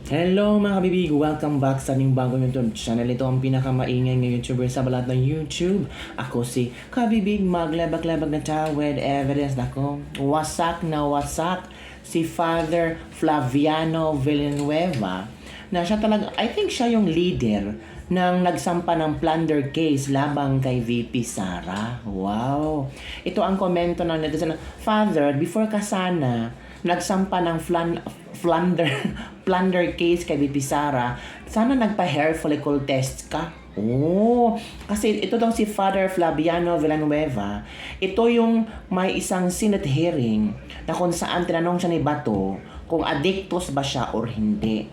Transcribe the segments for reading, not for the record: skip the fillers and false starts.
Hello mga kabibig! Welcome back sa aming bagong YouTube channel. Ito ang pinakamaingay ng YouTuber sa balat ng YouTube. Ako si Kabibig, maglabag-labag na tao with evidence. Ako, wasak na wasak si Father Flaviano Villanueva na siya talaga, I think siya yung leader ng nagsampa ng plunder case labang kay VP Sara. Wow! Ito ang komento ng netizen. Father, before ka sana nagsampa ng plunder case kay VP Sara, sana nagpa-hair follicle test ka. Oh, kasi ito daw si Father Flaviano Villanueva, ito yung may isang Senate hearing na kung saan tinanong siya ni Bato kung addictus ba siya or hindi.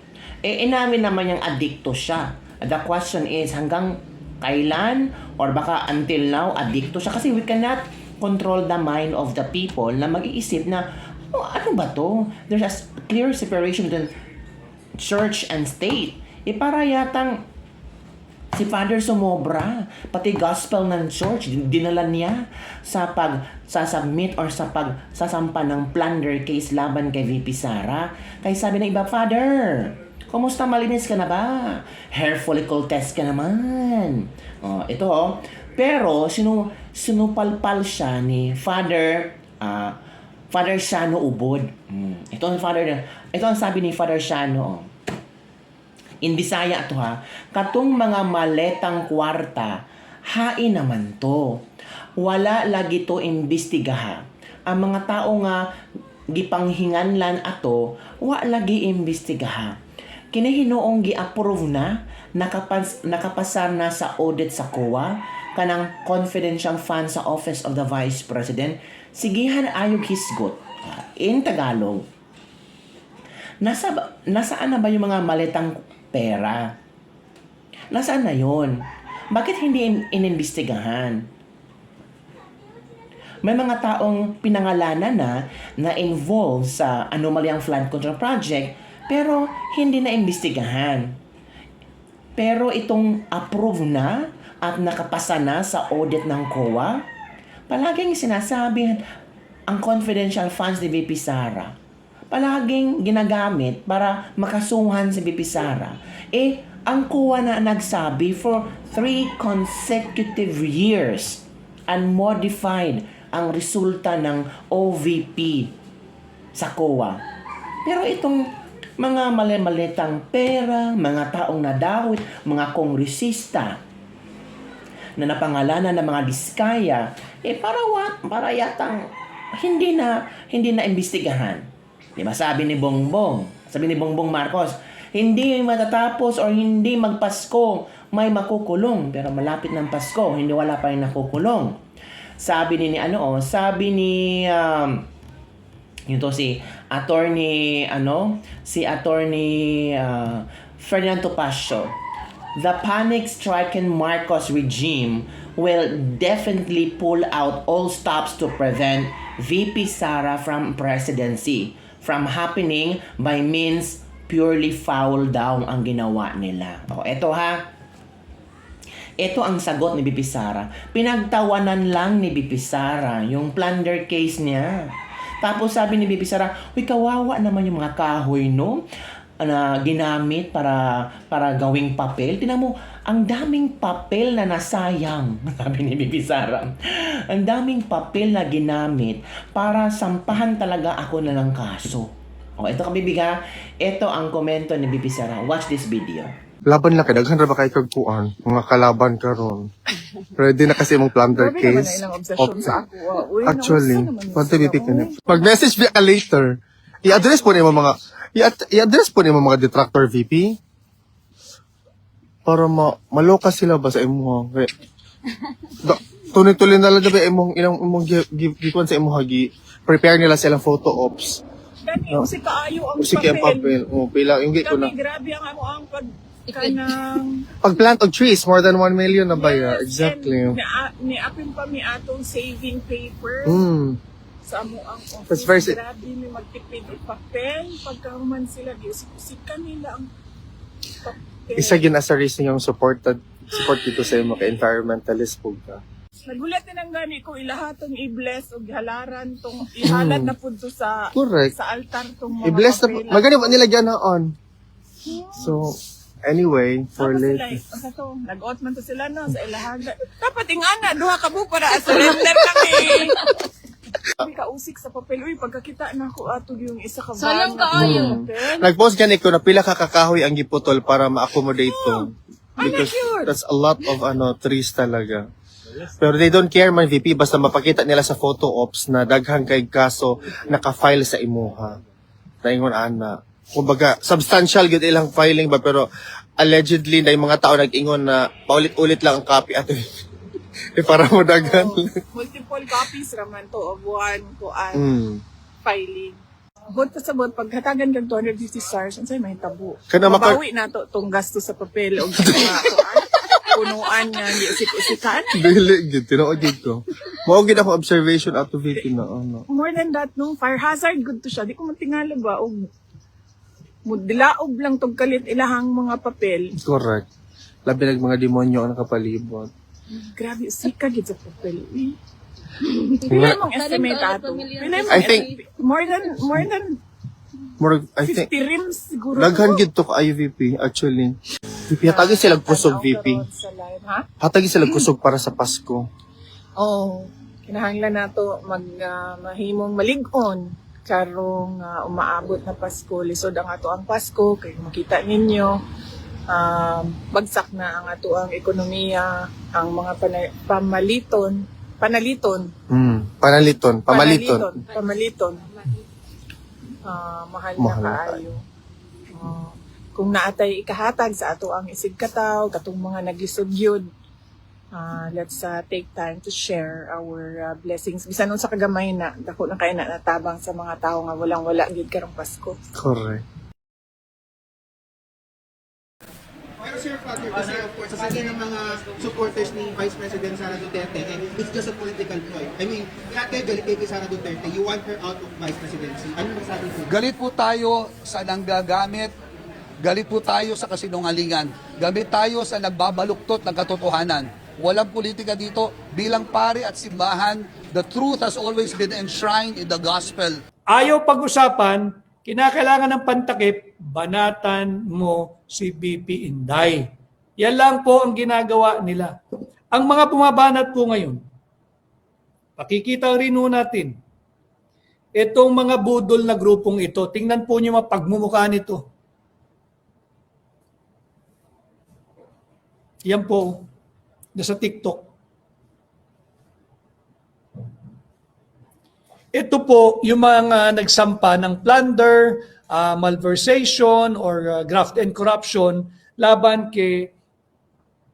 Inamin naman yung addictus siya. The question is, hanggang kailan or baka until now, addictus siya? Kasi we cannot control the mind of the people na mag-iisip na, oh, ano ba to? There's a clear separation between church and state. Para yatang si Father sumobra. Pati gospel ng church, dinala niya sa pag-submit or sa pag-sasampa ng plunder case laban kay VP Sara. Kaya sabi ng iba, Father, kumusta, malinis ka na ba? Hair follicle test ka naman. Oh, ito oh. Pero sinupalpal siya ni Father Shano Ubod. Ito ang sabi ni Father Shano. In Bisaya to ha. Katong mga maletang kwarta, hain naman to. Wala lagi to imbestigaha. Ang mga tao nga gipanghinganlan ato, wa lagi imbestigaha. Kinahinoong gi-approve na, nakapasar na sa audit sa COA, kanang confidential fund sa Office of the Vice President, sigihan ayog hisgot. In Tagalog, nasaan na ba yung mga maletang pera? Nasaan na yon? Bakit hindi inimbestigahan? May mga taong pinangalanan na involved sa anomalyang flood control project pero hindi na imbestigahan. Pero itong approve na at nakapasa na sa audit ng COA, palaging sinasabi ang confidential funds ni VP Sara. Palaging ginagamit para makasuhan si VP Sara. Ang COA na nagsabi for 3 consecutive years unmodified ang resulta ng OVP sa COA. Pero itong mga mali-malitang pera, mga taong nadawit, mga kongresista na napangalanan ng mga diskaya, para yatang hindi na imbestigahan. Diba? Sabi ni Bongbong Marcos, hindi matatapos or hindi magpasko, may makukulong. Pero malapit ng Pasko, hindi wala pa rin nakukulong. Sabi ni Attorney Ferdinand Topacio, the panic-stricken Marcos regime will definitely pull out all stops to prevent VP Sara from presidency from happening by means purely foul daw ang ginawa nila. Eto ha. Ito ang sagot ni VP Sara. Pinagtawanan lang ni VP Sara yung plunder case niya. Tapos sabi ni VP Sara, uy, kawawa naman yung mga kahoy, no? Na ginamit para gawing papel. Tingnan mo, ang daming papel na nasayang, sabi ni VP Sara. Ang daming papel na ginamit para sampahan talaga ako na ng kaso. Ito kabibiga, ito ang komento ni VP Sara. Watch this video. Laban lang kay daghan ra ba kay kagkuan mga kalaban karon. Ready na kasi imong plunder case. Actually, contribute ka na. Mag-message ka later. I-address po nimo mga mga detractor VP para maloka sila ba sa imo. Tuloy-tuloy na lang gabi imong gikuan sa imo hagi. Prepare nila silang photo ops. Kani no? Usik kaayo ang papel. Pila yung gi ko na. Grabe ang amo ang pagplant of trees, more than 1 million na ba? Yes, exactly. Niapin pa mi atong saving paper. Sa amo ang office. Grabe mi magtipid og papel. Pagkahuman sila, usik-usikan nila ang papel. Isa yun as a reason yung support dito sa imo ka-environmentalist po ka. Nagulat din ang gani ko ilahatong i-bless og halaran tong ihalat na pud to sa Correct. sa altar tong mga I-bless na, magani ba nila dyan on? So, anyway, for Tapos sila, later. asa to, nag-out man to sila no, sa ilahaga. Dapat ingana, duha ka buok para surrender kami. Kami kausik sa papel. Uy, pagkakita na ako ato yung isa ka Sayang na kaayo. papel. Nag-post gani ko na pila ka kakahoy ang giputol para ma-accommodate to. Because cute. that's a lot of trees talaga. Pero they don't care man VP basta mapakita nila sa photo ops na daghang kay kaso naka-file sa imuha. Naingon ana. Kumbaga substantial gud ilang filing ba pero allegedly na yung mga tao nag-ingon na paulit-ulit lang ang copy ato. Para mo daghan. Multiple copies raman to of one kuan filing. Bot sa bot, paghatagan kag 250 stars, unsay may tabo. Kana Mabawi na to tong gasto sa papel o mga kuan. Punuan nga, di usik-usikan. Dili gid tinuod gid ko. Mao gid ako observation ato VP na ano. More than that, no, fire hazard good to siya. Di ko matingala ba, og dilaob lang tong kalit ilahang mga papel. Correct. Labi nag mga demonyo ang nakapalibot. Grabe, usika gid sa papel. Pila mong estimate ato? Pila mong I think- more than More, I 50 think, rims siguro. daghan gid to kaayo VP, actually. VP, hatagi sila kusog VP. Sa live, ha? Hatagi sila kusog para sa Pasko. Oo. Kinahanglan nato mahimong malig-on karong umaabot na Pasko. Lisod ang ato ang Pasko kay makita ninyo bagsak na ang ato ang ekonomiya, ang mga panaliton. Pamaliton. Mahal Mahal na na kaayo. Kung naatay ikahatag sa ato ang isig kataw, katong mga naglisod yun, let's take time to share our blessings. Bisan nun sa kagamay na, dako na kayo na natabang sa mga tao nga walang-wala gid karong Pasko. Correct. Pero Sir Father, kasi of course, sasabihin ng mga supporters ni Vice President Sara Duterte, it's just a political ploy. I mean, lahat kayo galit kay Sara Duterte, you want her out of Vice Presidency. Anong masabi po? Galit po tayo sa nanggagamit, galit po tayo sa kasinungalingan, galit tayo sa nagbabaluktot ng katotohanan. Walang politika dito. Bilang pari at simbahan, the truth has always been enshrined in the gospel. Ayaw pag-usapan, kinakailangan ng pantakip, banatan mo si BP Inday. Yan lang po ang ginagawa nila. Ang mga bumabanat po ngayon, pakikita rin po natin, itong mga budol na grupong ito, tingnan po niyo mga pagmumukha nito. Yan po, nasa TikTok. Ito po yung mga nagsampa ng plunder, malversation, or graft and corruption laban kay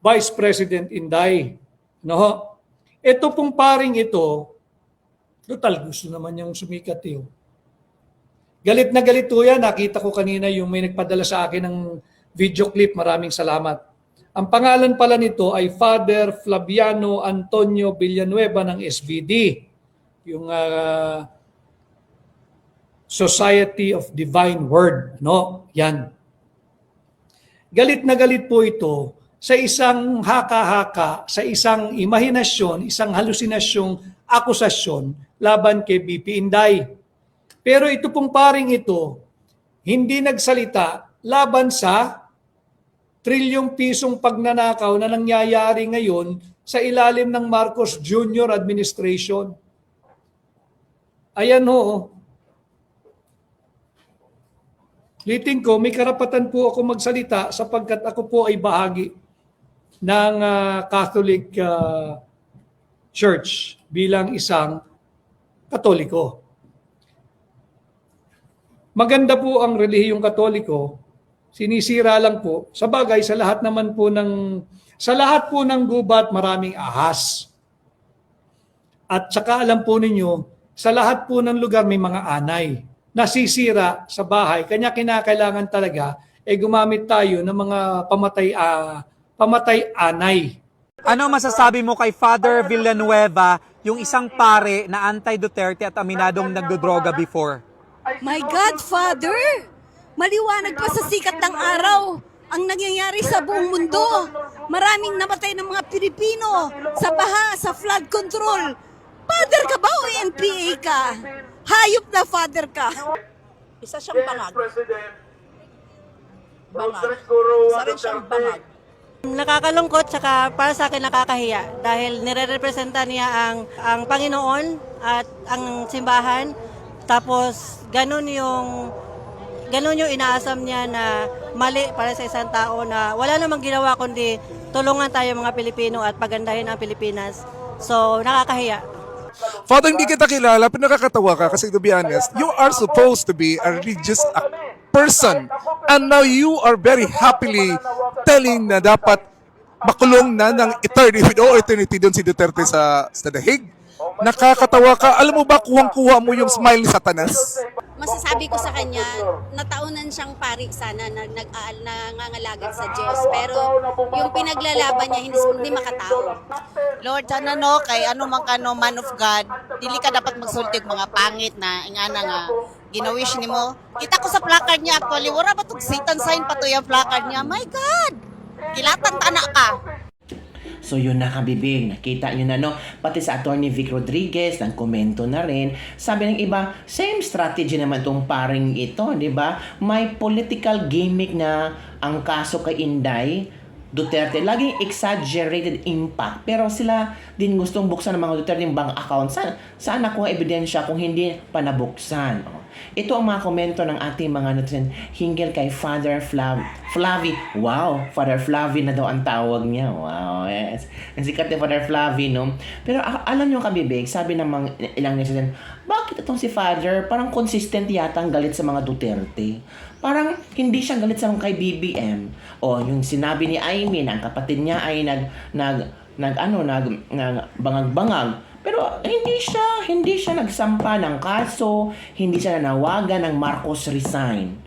Vice President Inday. No? Ito pong paring ito, total gusto naman niyang sumikat yun. Galit na galit po yan. Nakita ko kanina yung may nagpadala sa akin ng video clip. Maraming salamat. Ang pangalan pala nito ay Father Flaviano Antonio Villanueva ng SVD. Yung Society of Divine Word. No? Yan. Galit na galit po ito sa isang haka-haka, sa isang imahinasyon, isang halusinasyong akusasyon laban kay BP Inday. Pero ito pong paring ito, hindi nagsalita laban sa trilyong pisong pagnanakaw na nangyayari ngayon sa ilalim ng Marcos Jr. administration. Ayan ho. Liting ko, may karapatan po ako magsalita sapagkat ako po ay bahagi ng Catholic Church bilang isang Katoliko. Maganda po ang relihiyong Katoliko, sinisira lang po. Sa bagay, sa lahat po ng gubat, maraming ahas. At saka alam po ninyo, sa lahat po ng lugar may mga anay. Nasisira sa bahay. Kanya kinakailangan talaga gumamit tayo ng mga pamatay-anay. Ano masasabi mo kay Father Villanueva, yung isang pare na anti-Duterte at aminadong nagdodroga before? My God, Father! Maliwanag pa sa sikat ng araw ang nangyayari sa buong mundo. Maraming namatay ng mga Pilipino sa baha, sa flood control. Father ka ba o NPA ka? Hayop na father ka. Isa siyang bangag. bangag. Isa rin siyang bangag. Nakakalungkot tsaka para sa akin nakakahiya dahil nire-representa niya ang Panginoon at ang simbahan, tapos ganun yung inaasam niya na mali para sa isang tao na wala namang ginawa kundi tulungan tayo mga Pilipino at pagandahin ang Pilipinas. So nakakahiya. Father, hindi kita kilala, pero nakakatawa ka kasi to be honest, you are supposed to be a religious person. And now you are very happily telling na dapat makulong na ng eternity doon si Duterte sa dahig. Nakakatawa ka. Alam mo ba, kuwang-kuha mo yung smile ni Satanas? Masasabi ko sa kanya, nataunan siyang pari sana na nangangalagad sa Diyos. Pero yung pinaglalaban niya, hindi makatao. Lord, sana no, kay ano man ka no, man of God, dili ka dapat magsulti og mga pangit na ingana nga ginawish nimo. Kita ko sa placard niya actually, wala ba tong Satan sign pa to yung placard niya? My God! Kilatan tana ka. So yun na kabibig, nakita nyo na no, pati sa Attorney Vic Rodriguez, nagkomento na rin, sabi ng iba, same strategy naman tong paring ito, di ba? May political gimmick na ang kaso kay Inday Duterte, laging exaggerated impact, pero sila din gustong buksan ng mga Duterte yung bank account. Saan nakuha ebidensya kung hindi pa nabuksan? Ito ang mga komento ng ating mga netizen hinggil kay Father Flavi. Wow, Father Flavi na daw ang tawag niya. Wow, yes. Ang sikat ni Father Flavi, no? Pero alam niyo kabibig, sabi ng mga ilang netizen, bakit itong si Father parang consistent yata ang galit sa mga Duterte? Parang hindi siya galit sa mga kay BBM. O yung sinabi ni Amy na ang kapatid niya ay bangag-bangag. Pero hindi siya nagsampa ng kaso, hindi siya nanawagan ng Marcos resign.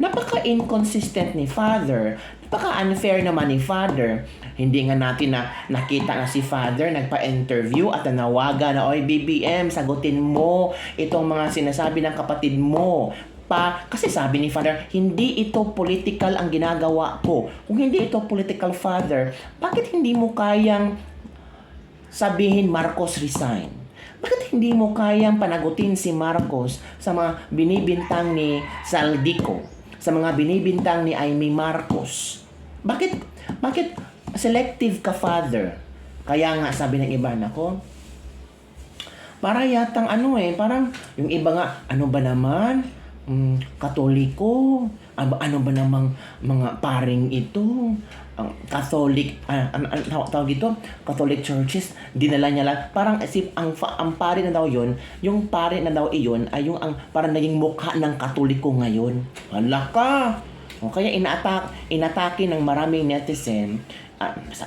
Napaka-inconsistent ni Father. Napaka-unfair naman ni Father. Hindi nga natin nakita na si Father nagpa-interview at nanawagan na, oy BBM, sagutin mo itong mga sinasabi ng kapatid mo. Kasi sabi ni Father, hindi ito political ang ginagawa ko. Kung hindi ito political, Father, bakit hindi mo kayang sabihin Marcos resign? Bakit hindi mo kayang panagutin si Marcos sa mga binibintang ni Saldico, sa mga binibintang ni Amy Marcos? Bakit selective ka, Father? Kaya nga sabi ng iba, nako, para yatang parang yung iba nga, ano ba naman? Katoliko, ano ba namang mga paring ito, ang Catholic, tawag ito, Catholic churches, dinala niya lang, parang ang pari na daw yun, yung pari na daw iyon ay yung parang naging mukha ng Katoliko ngayon. Hala ka! O kaya inatake ng maraming netizen,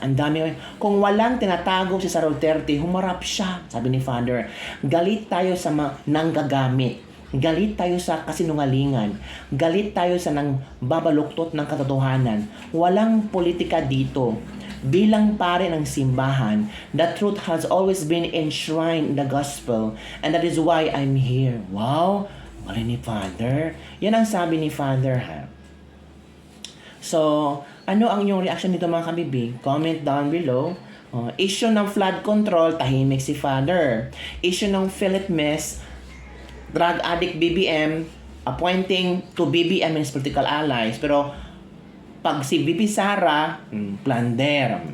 ang dami, kung walang tinatago si Sara Duterte, humarap siya, sabi ni Father. Galit tayo sa mga nanggagamit. Galit tayo sa kasinungalingan. Galit tayo sa nang babaluktot ng katotohanan. Walang politika dito. Bilang pare ng simbahan, the truth has always been enshrined in the gospel, and that is why I'm here. Wow! Galing ni Father. Yan ang sabi ni Father, ha? So, ano ang inyong reaction dito mga kabibig? Comment down below. Issue ng flood control, tahimik si Father. Issue ng Philip Mess, drug addict BBM, appointing to BBM and his political allies. Pero pag si BP Sara, plunder.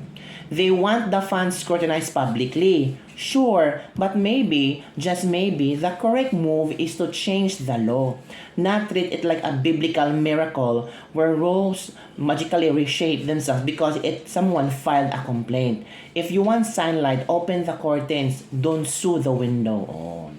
They want the funds scrutinized publicly. Sure, but maybe, just maybe, the correct move is to change the law. Not treat it like a biblical miracle where rules magically reshape themselves because someone filed a complaint. If you want sunlight, open the curtains. Don't sue the window.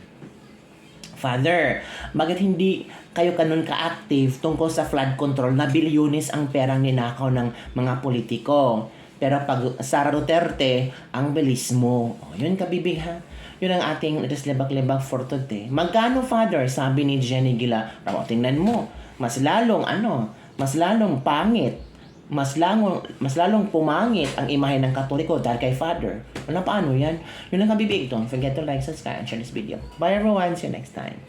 Father, bakit hindi kayo kanun ka-active tungkol sa flood control na bilyones ang perang ninakaw ng mga politiko? Pero pag Sara Duterte, ang bilis mo. Yun kabibig, ha? Yun ang ating lebak-lebak for today. Magkano, Father? Sabi ni Jenny Gila. Tingnan mo, mas lalong pangit, mas lalong pumangit ang imahe ng Katoliko dahil kay Father. Paano yan? Yun ang kabibig. Don't forget to like, subscribe, and share this video. Bye everyone. See you next time.